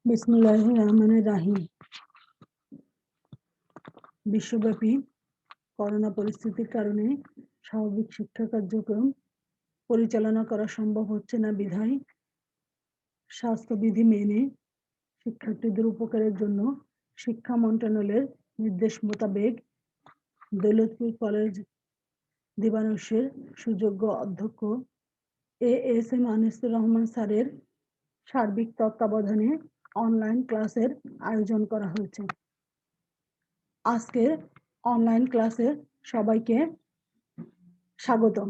বিসমিল্লাহির রহমানির রাহিম। বিশ্বব্যাপী করোনা পরিস্থিতির কারণে স্বাভাবিক শিক্ষা কার্যক্রম পরিচালনা করা সম্ভব হচ্ছে না বিধায় স্বাস্থ্যবিধি মেনে শিক্ষার্থীদের উপকারের জন্য শিক্ষা মন্ত্রণালয়ের নির্দেশ মোতাবেক দৌলতপুর কলেজ দিবানুশের সুযোগ্য অধ্যক্ষ এএসএম আনিসুর রহমান স্যারের সার্বিক তত্ত্বাবধানে অনলাইন ক্লাসের আয়োজন করা হয়েছে। আজকের অনলাইন ক্লাসে সবাইকে স্বাগতম।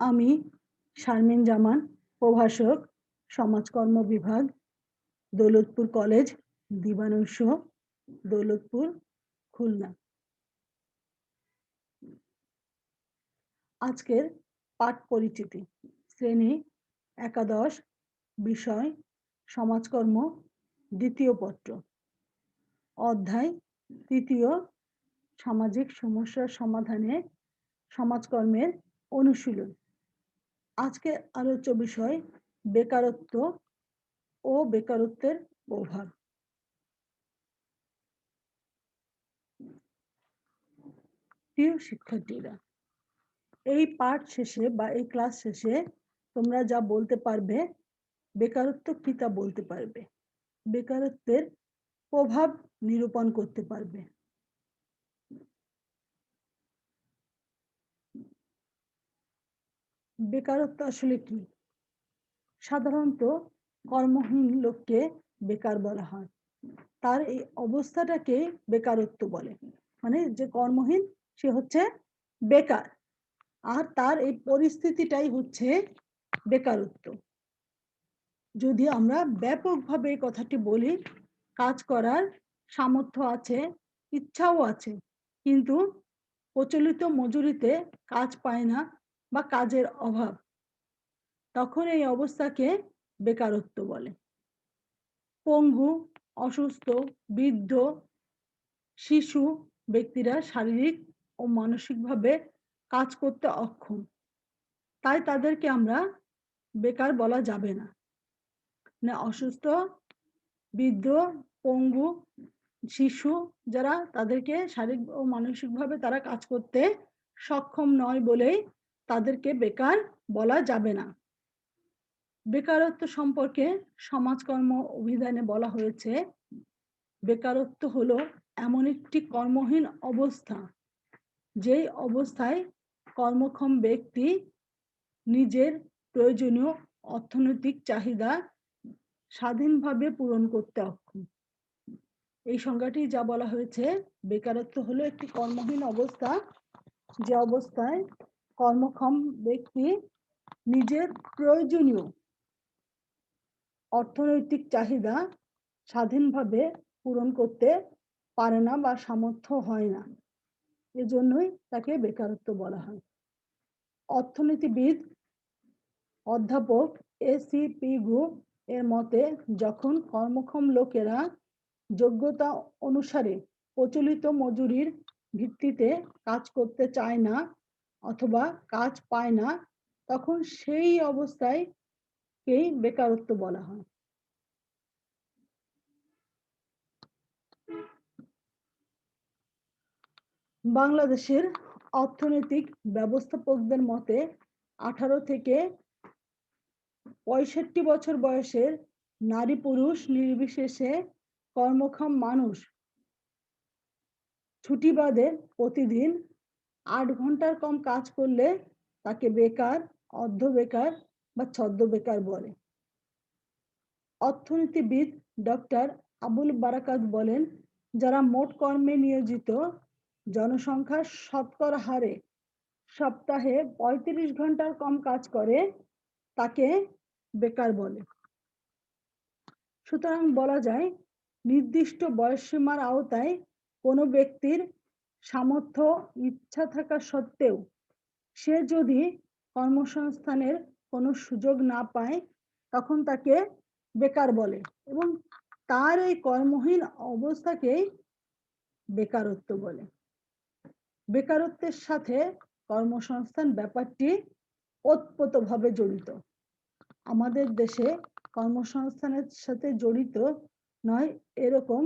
আমি শারমিন জামান, প্রভাষক, সমাজকর্ম বিভাগ, দৌলতপুর কলেজ দিবানুশ, দৌলতপুর, খুলনা। আজকের পাঠ পরিচিতি। শ্রেণী একাদশ, বিষয় সমাজকর্ম, দ্বিতীয় পত্র, অধ্যায় তৃতীয়, সামাজিক সমস্যার সমাধানে সমাজকর্মের অনুশীলন। আজকে আলোচ্য বিষয় বেকারত্ব ও বেকারত্বের প্রভাব। প্রিয় শিক্ষার্থীরা, এই পাঠ শেষে বা এই ক্লাস শেষে তোমরা যা বলতে পারবে, বেকারত্ব কি তা বলতে পারবে, বেকারত্বের প্রভাব নিরূপণ করতে পারবে। বেকারত্ব আসলে কি? সাধারণত কর্মহীন লোককে বেকার বলা হয়। তার এই অবস্থাটাকে বেকারত্ব বলে, মানে যে কর্মহীন সে হচ্ছে বেকার, আর তার এই পরিস্থিতিটাই হচ্ছে বেকারত্ব। যদি আমরা ব্যাপকভাবে এই কথাটি বলি, কাজ করার সামর্থ্য আছে, ইচ্ছাও আছে, কিন্তু প্রচলিত মজুরিতে কাজ পায় না বা কাজের অভাব, তখন এই অবস্থাকে বেকারত্ব বলে। পঙ্গু, অসুস্থ, বৃদ্ধ, শিশু ব্যক্তিরা শারীরিক ও মানসিকভাবে কাজ করতে অক্ষম, তাই তাদেরকে আমরা বেকার বলা যাবে না। অসুস্থ, বৃদ্ধ, পঙ্গু, শিশু যারা, তাদেরকে শারীরিক ও মানসিকভাবে তারা কাজ করতে সক্ষম নয় বলেই তাদেরকে বেকার বলা যাবে না। বেকারত্ব সম্পর্কে সমাজকর্ম অভিধানে বলা হয়েছে, বেকারত্ব হলো এমন একটি কর্মহীন অবস্থা, যেই অবস্থায় কর্মক্ষম ব্যক্তি নিজের প্রয়োজনীয় অর্থনৈতিক চাহিদা স্বাধীনভাবে পূরণ করতে অক্ষম। এই সংজ্ঞাটি যা বলা হয়েছে, বেকারত্ব হলো একটি কর্মহীন অবস্থা, যে অবস্থায় কর্মক্ষম ব্যক্তি নিজের প্রয়োজনীয় অর্থনৈতিক চাহিদা স্বাধীনভাবে পূরণ করতে পারে না বা সামর্থ্য হয় না, এজন্যই তাকে বেকারত্ব বলা হয়। অর্থনীতিবিদ অধ্যাপক এসি পিগু এর মতে, যখন কর্মক্ষম লোকেরা যোগ্যতা অনুসারে প্রচলিত মজুরির ভিত্তিতে কাজ করতে চায় না অথবা কাজ পায় না, তখন সেই অবস্থায়কেই বেকারত্ব বলা হয়। বাংলাদেশের অর্থনৈতিক ব্যবস্থাপকদের মতে 18 থেকে 65 বছর বয়সের নারী পুরুষ নির্বিশেষে কর্মক্ষম মানুষ ছুটি বাদে প্রতিদিন 8 ঘন্টার কম কাজ করলে তাকে বেকার, অর্ধ বেকার বা ছদ্ম বেকার বলে। অর্থনীতিবিদ ডক্টর আবুল বারাকাত বলেন, যারা মোট কর্মে নিয়োজিত জনসংখ্যার শতকরা হারে সপ্তাহে 35 ঘন্টার কম কাজ করে তাকে বেকার বলে। সুতরাং বলা যায়, নির্দিষ্ট বয়সসীমার আওতায় কোনো ব্যক্তির সামর্থ্য, ইচ্ছা থাকা সত্ত্বেও সে যদি কর্মসংস্থানের কোনো সুযোগ না পায়, তখন তাকে বেকার বলে এবং তার এই কর্মহীন অবস্থাকেই বেকারত্ব বলে। বেকারত্বের সাথে কর্মসংস্থান ব্যাপারটি ওতপ্রোতভাবে জড়িত। আমাদের দেশে কর্মসংস্থানের সাথে জড়িত নয় এরকম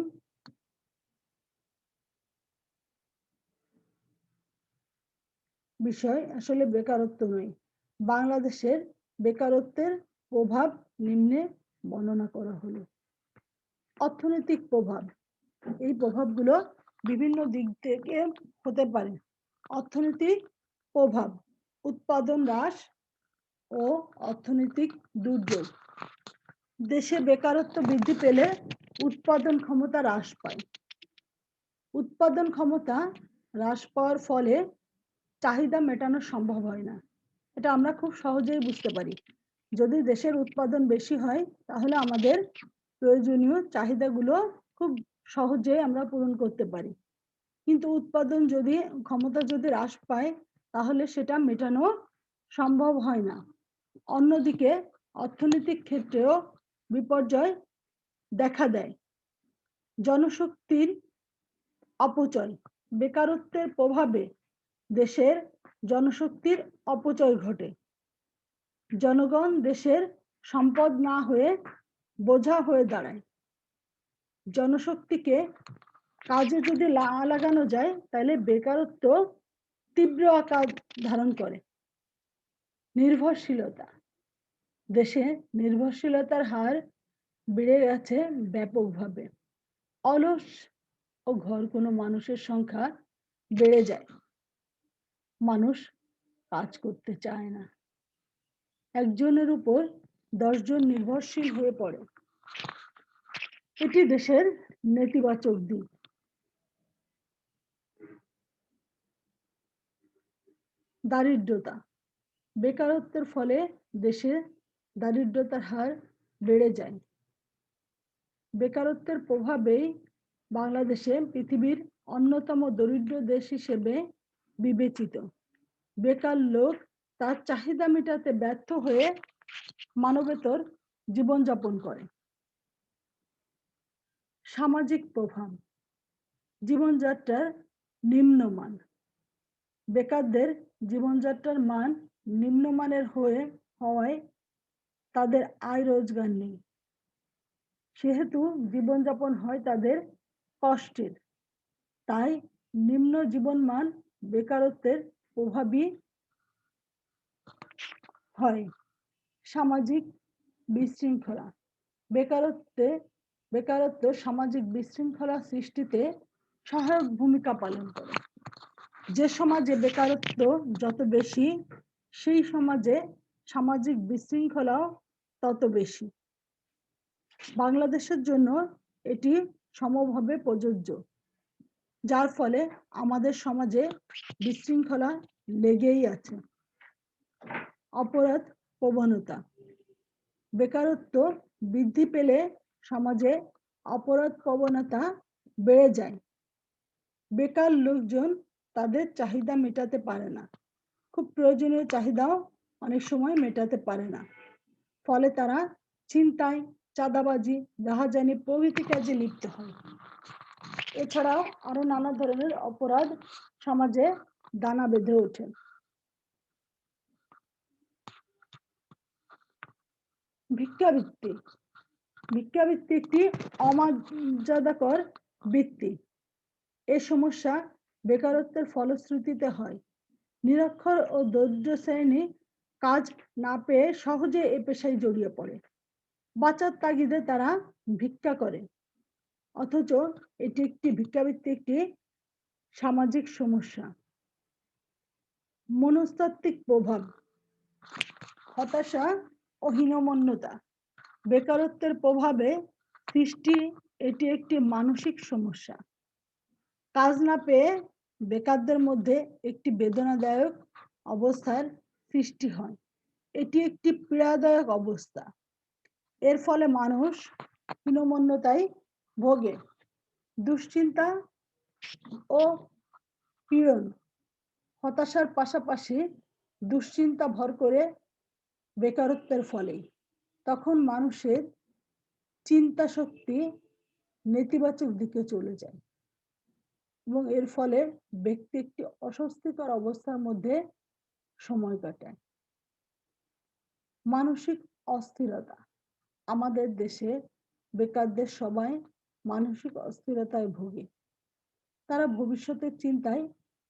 বিষয় আসলে বেকারত্ব নয়। বাংলাদেশের বেকারত্বের প্রভাব নিম্নে বর্ণনা করা হলো। অর্থনৈতিক প্রভাব, এই প্রভাবগুলো বিভিন্ন দিক থেকে হতে পারে। অর্থনৈতিক প্রভাব, উৎপাদন হ্রাস ও অর্থনৈতিক দুর্যোগ। দেশে বেকারত্ব বৃদ্ধি পেলে উৎপাদন ক্ষমতা হ্রাস পায়। উৎপাদন ক্ষমতা হ্রাস পাওয়ার ফলে চাহিদা মেটানো সম্ভব হয় না। এটা আমরা খুব সহজেই বুঝতে পারি। যদি দেশের উৎপাদন বেশি হয় তাহলে আমাদের প্রয়োজনীয় চাহিদাগুলো খুব সহজে আমরা পূরণ করতে পারি। কিন্তু উৎপাদন যদি ক্ষমতা যদি হ্রাস পায় তাহলে সেটা মেটানো সম্ভব হয় না। অন্যদিকে অর্থনৈতিক ক্ষেত্রেও বিপর্যয় দেখা দেয়। জনশক্তির অপচয়, বেকারত্বের প্রভাবে দেশের জনশক্তির অপচয় ঘটে। জনগণ দেশের সম্পদ না হয়ে বোঝা হয়ে দাঁড়ায়। জনশক্তিকে কাজে যদি লাগানো যায় তাহলে বেকারত্ব তীব্র আকার ধারণ করে। নির্ভরশীলতা, দেশে নির্ভরশীলতার হার বেড়ে গেছে ব্যাপকভাবে। অলস ও ঘর কোনো মানুষের সংখ্যা বেড়ে যায়। মানুষ কাজ করতে চায় না। একজনের উপর 10 জন নির্ভরশীল হয়ে পড়ে। এটি দেশের নেতিবাচক দিক। দারিদ্রতা, বেকারত্বের ফলে দেশে দারিদ্রতার হার বেড়ে যায়। বেকারত্বের প্রভাবেই বাংলাদেশে পৃথিবীর অন্যতম দরিদ্র দেশ হিসেবে বিবেচিত। বেকার লোক তার চাহিদা মেটাতে ব্যর্থ হয়ে মানবেতর জীবনযাপন করে। সামাজিক প্রভাব, জীবনযাত্রার নিম্নমান। বেকারদের জীবনযাত্রার মান নিম্নমানের হওয়ায় তাদের আয় রোজগার নেই। সেহেতু জীবনযাপন হয় তাদের কষ্টের। তাই নিম্ন জীবনমান বেকারত্বের প্রভাবই হয়। সামাজিক বিশৃঙ্খলা, বেকারত্ব সামাজিক বিশৃঙ্খলা সৃষ্টিতে সহায়ক ভূমিকা পালন করে। যে সমাজে বেকারত্ব যত বেশি সেই সমাজে সামাজিক বিশৃঙ্খলাও তত বেশি। বাংলাদেশের জন্য এটি সমভাবে প্রযোজ্য, যার ফলে আমাদের সমাজে বিশৃঙ্খলা লেগেই আছে। অপরাধ প্রবণতা, বেকারত্ব বৃদ্ধি পেলে সমাজে অপরাধ প্রবণতা বেড়ে যায়। বেকার লোকজন তাদের চাহিদা মেটাতে পারে না, খুব প্রয়োজনীয় চাহিদাও অনেক সময় মেটাতে পারে না। ফলে তারা ছিনতাই, চাঁদাবাজি, রাহাজানি প্রভৃতি কাজে লিপ্ত হয়। এছাড়াও আরো নানা ধরনের অপরাধ সমাজে দানা বেঁধে ওঠে। ভিক্ষাবৃত্তি, ভিক্ষাবৃত্তি একটি অমর্যাদাকর বৃত্তি। এ সমস্যা বেকারত্বের ফলশ্রুতিতে হয়। নিরক্ষর ও দরিদ্র শ্রেণী কাজ না পেয়ে সহজে এ পেশায় জড়িয়ে পড়ে। বাঁচার তাগিদে তারা ভিক্ষা করে, অথচ ভিক্ষাবৃত্তি একটি সামাজিক সমস্যা। মনস্তাত্ত্বিক প্রভাব, হতাশা ও হীনমন্যতা, বেকারত্বের প্রভাবে সৃষ্টি এটি একটি মানসিক সমস্যা। কাজ না পেয়ে বেকারদের মধ্যে একটি বেদনাদায়ক অবস্থার সৃষ্টি হয়। এটি একটি পীড়াদায়ক অবস্থা। এর ফলে মানুষ হীনমন্যতায় ভোগে। দুশ্চিন্তা ও পীড়ন, হতাশার পাশাপাশি দুশ্চিন্তা ভর করে বেকারত্বের ফলে তখন মানুষের চিন্তা শক্তি নেতিবাচক দিকে চলে যায় এবং এর ফলে ব্যক্তি একটি অস্বস্তিকর অবস্থার মধ্যে সময় কাটায়। মানসিক অস্থিরতা। আমাদের দেশে বেকারদের সবাই মানসিক অস্থিরতায় ভোগে। তারা ভবিষ্যতের চিন্তায়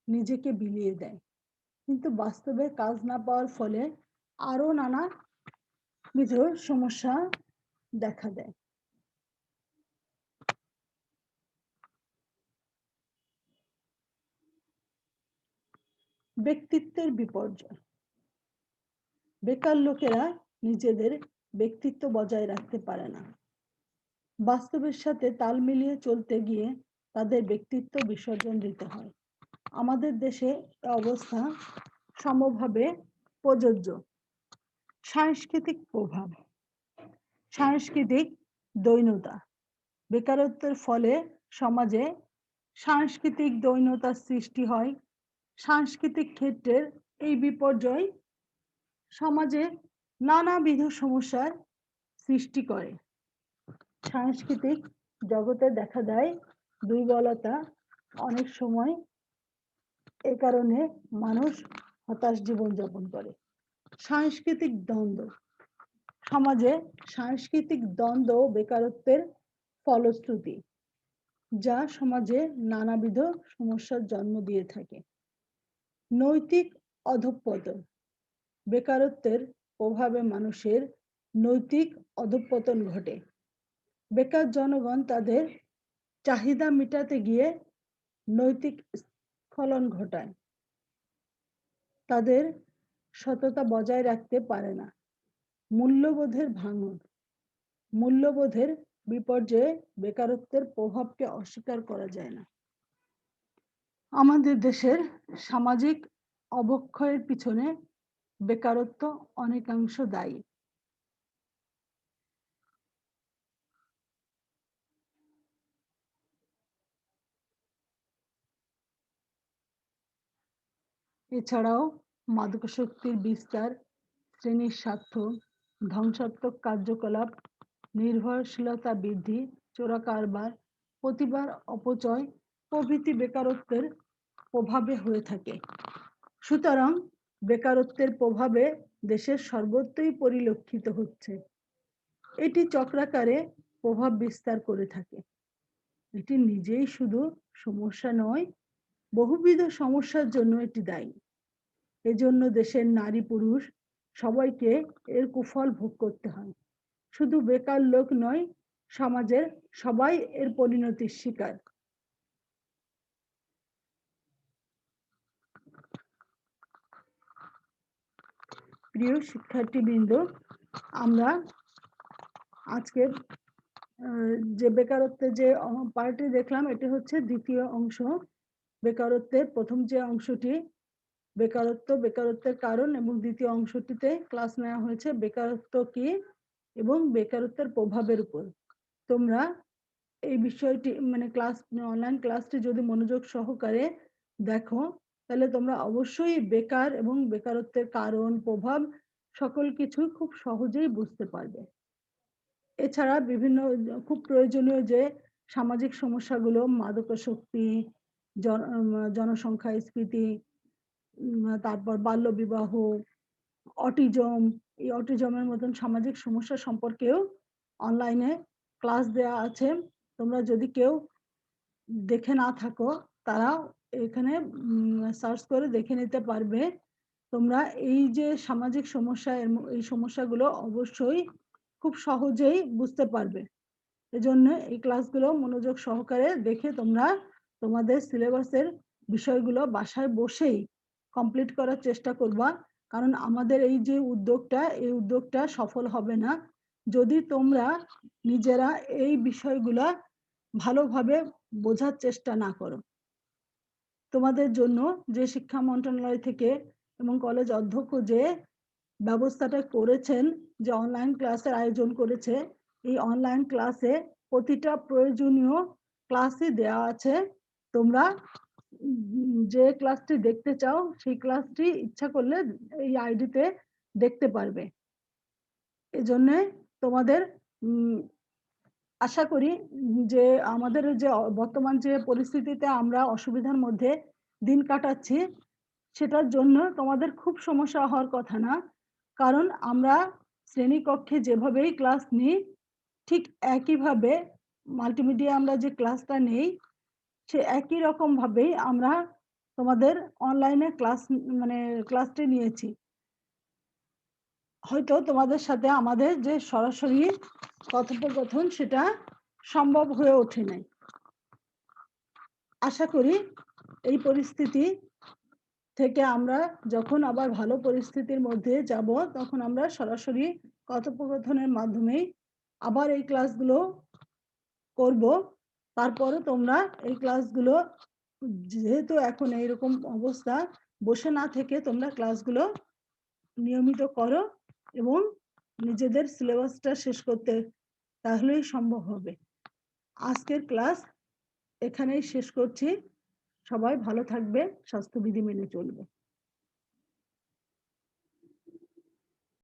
নিজেকে বিলিয়ে দেয়, কিন্তু বাস্তবে কাজ না পাওয়ার ফলে আরো নানাবিধ সমস্যা দেখা দেয়। ব্যক্তিত্বের বিপর্যয়। বেকার লোকেরা নিজেদের ব্যক্তিত্ব বজায় রাখতে পারে না। বাস্তবের সাথে তাল মিলিয়ে চলতে গিয়ে তাদের ব্যক্তিত্ব বিসর্জন দিতে হয়। আমাদের দেশে এ অবস্থা সমভাবে প্রযোজ্য। সাংস্কৃতিক প্রভাব। সাংস্কৃতিক দৈন্যতা। বেকারত্বের ফলে সমাজে সাংস্কৃতিক দৈন্যতার সৃষ্টি হয়। সাংস্কৃতিক ক্ষেত্রের এই বিপর্যয় সমাজে নানাবিধ সমস্যার সৃষ্টি করে। সাংস্কৃতিক জগতে দেখা দেয় দুর্বলতা। অনেক সময় এ কারণে মানুষ হতাশ জীবনযাপন করে। সাংস্কৃতিক দ্বন্দ্ব। সমাজে সাংস্কৃতিক দ্বন্দ্ব বেকারত্বের ফলশ্রুতি, যা সমাজে নানাবিধ সমস্যার জন্ম দিয়ে থাকে। নৈতিক অধঃপতন। বেকারত্বের প্রভাবে মানুষের নৈতিক অধঃপতন ঘটে। বেকার জনগণ তাদের চাহিদা মেটাতে গিয়ে নৈতিক স্খলন ঘটায়। তাদের সততা বজায় রাখতে পারে না। মূল্যবোধের ভাঙন। মূল্যবোধের বিপর্যয়ে বেকারত্বের প্রভাবকে অস্বীকার করা যায় না। আমাদের দেশের সামাজিক অবক্ষয়ের পিছনে বেকারত্ব অনেকাংশ দায়ী। এছাড়াও মাদকাসক্তির বিস্তার, শ্রেণীর স্বার্থ, ধ্বংসাত্মক কার্যকলাপ, নির্ভরশীলতা বৃদ্ধি, চোরা কারবার, প্রতিভার অপচয় প্রভৃতি বেকারত্বের প্রভাবে হয়ে থাকে। সুতরাং বেকারত্বের প্রভাবে দেশের সর্বত্রই পরিলক্ষিত হচ্ছে। এটি চক্রাকারে প্রভাব বিস্তার করে থাকে। এটি নিজেই শুধু সমস্যা নয়, বহুবিধ সমস্যার জন্য এটি দায়ী। এজন্য দেশের নারী পুরুষ সবাইকে এর কুফল ভোগ করতে হয়। শুধু বেকার লোক নয়, সমাজের সবাই এর পরিণতির শিকার। প্রিয় শিক্ষার্থীবৃন্দ, আমরা আজকে যে বেকারত্বের যে পার্টি দেখলাম, এটি হচ্ছে দ্বিতীয় অংশ। বেকারত্বের প্রথম যে অংশটি বেকারত্বের কারণ, এবং দ্বিতীয় অংশটিতে ক্লাস নেওয়া হয়েছে বেকারত্ব কি এবং বেকারত্বের প্রভাবের উপর। তোমরা এই বিষয়টি অনলাইন ক্লাসটি যদি মনোযোগ সহকারে দেখো, তাহলে তোমরা অবশ্যই বেকার এবং বেকারত্বের কারণ, প্রভাব সকল কিছু খুব সহজেই বুঝতে পারবে। এছাড়া বিভিন্ন খুব প্রয়োজনীয় যে সামাজিক সমস্যাগুলো, মাদকাসক্তি, জনসংখ্যাস্ফীতি, তারপর বাল্যবিবাহ, অটিজম, এই অটিজমের মতন সামাজিক সমস্যা সম্পর্কেও অনলাইনে ক্লাস দেওয়া আছে। তোমরা যদি কেউ দেখে না থাকো, তারা এখানে সার্চ করে দেখে নিতে পারবে। তোমরা এই যে সামাজিক সমস্যা, এই সমস্যাগুলো অবশ্যই খুব সহজেই বুঝতে পারবে। এজন্য এই ক্লাসগুলো মনোযোগ সহকারে দেখে তোমরা তোমাদের সিলেবাসের বিষয়গুলো বাসায় বসেই কমপ্লিট করার চেষ্টা করবা। কারণ আমাদের এই যে উদ্যোগটা সফল হবে না যদি তোমরা নিজেরা এই বিষয়গুলো ভালোভাবে বোঝার চেষ্টা না করো। তোমাদের জন্য যে শিক্ষা মন্ত্রণালয় থেকে এবং কলেজ অধ্যক্ষ যে ব্যবস্থাটা করেছেন, যে অনলাইন ক্লাসের আয়োজন করেছে, এই অনলাইন ক্লাসে প্রতিটা প্রয়োজনীয় ক্লাসই দেওয়া আছে। তোমরা যে ক্লাসটি দেখতে চাও সেই ক্লাসটি ইচ্ছা করলে এই আইডিতে দেখতে পারবে। এজন্য তোমাদের আশা করি যে আমাদের যে বর্তমান যে পরিস্থিতিতে আমরা অসুবিধার মধ্যে দিন কাটাচ্ছি, সেটার জন্য তোমাদের খুব সমস্যা হওয়ার কথা না। কারণ আমরা শ্রেণীকক্ষে যেভাবেই ক্লাস নিই, ঠিক একইভাবে মাল্টিমিডিয়া আমরা যে ক্লাসটা নেই, সে একই রকমভাবেই আমরা তোমাদের অনলাইনে মানে ক্লাসটি নিয়েছি। হয়তো তোমাদের সাথে আমাদের যে সরাসরি কথোপকথন সেটা সম্ভব হয়ে ওঠে নাই। আশা করি এই পরিস্থিতি থেকে আমরা যখন আবার ভালো পরিস্থিতির মধ্যে যাব, তখন আমরা সরাসরি কথোপকথনের মাধ্যমেই আবার এই ক্লাসগুলো করব। তারপরে তোমরা এই ক্লাসগুলো, যেহেতু এখন এইরকম অবস্থা, বসে না থেকে তোমরা ক্লাসগুলো নিয়মিত করো এবং নিজেদের সিলেবাসটা শেষ করতে, তাহলেই সম্ভব হবে। আজকের ক্লাস এখানেই শেষ করছি। সবাই ভালো থাকবে, স্বাস্থ্যবিধি মেনে চলবে।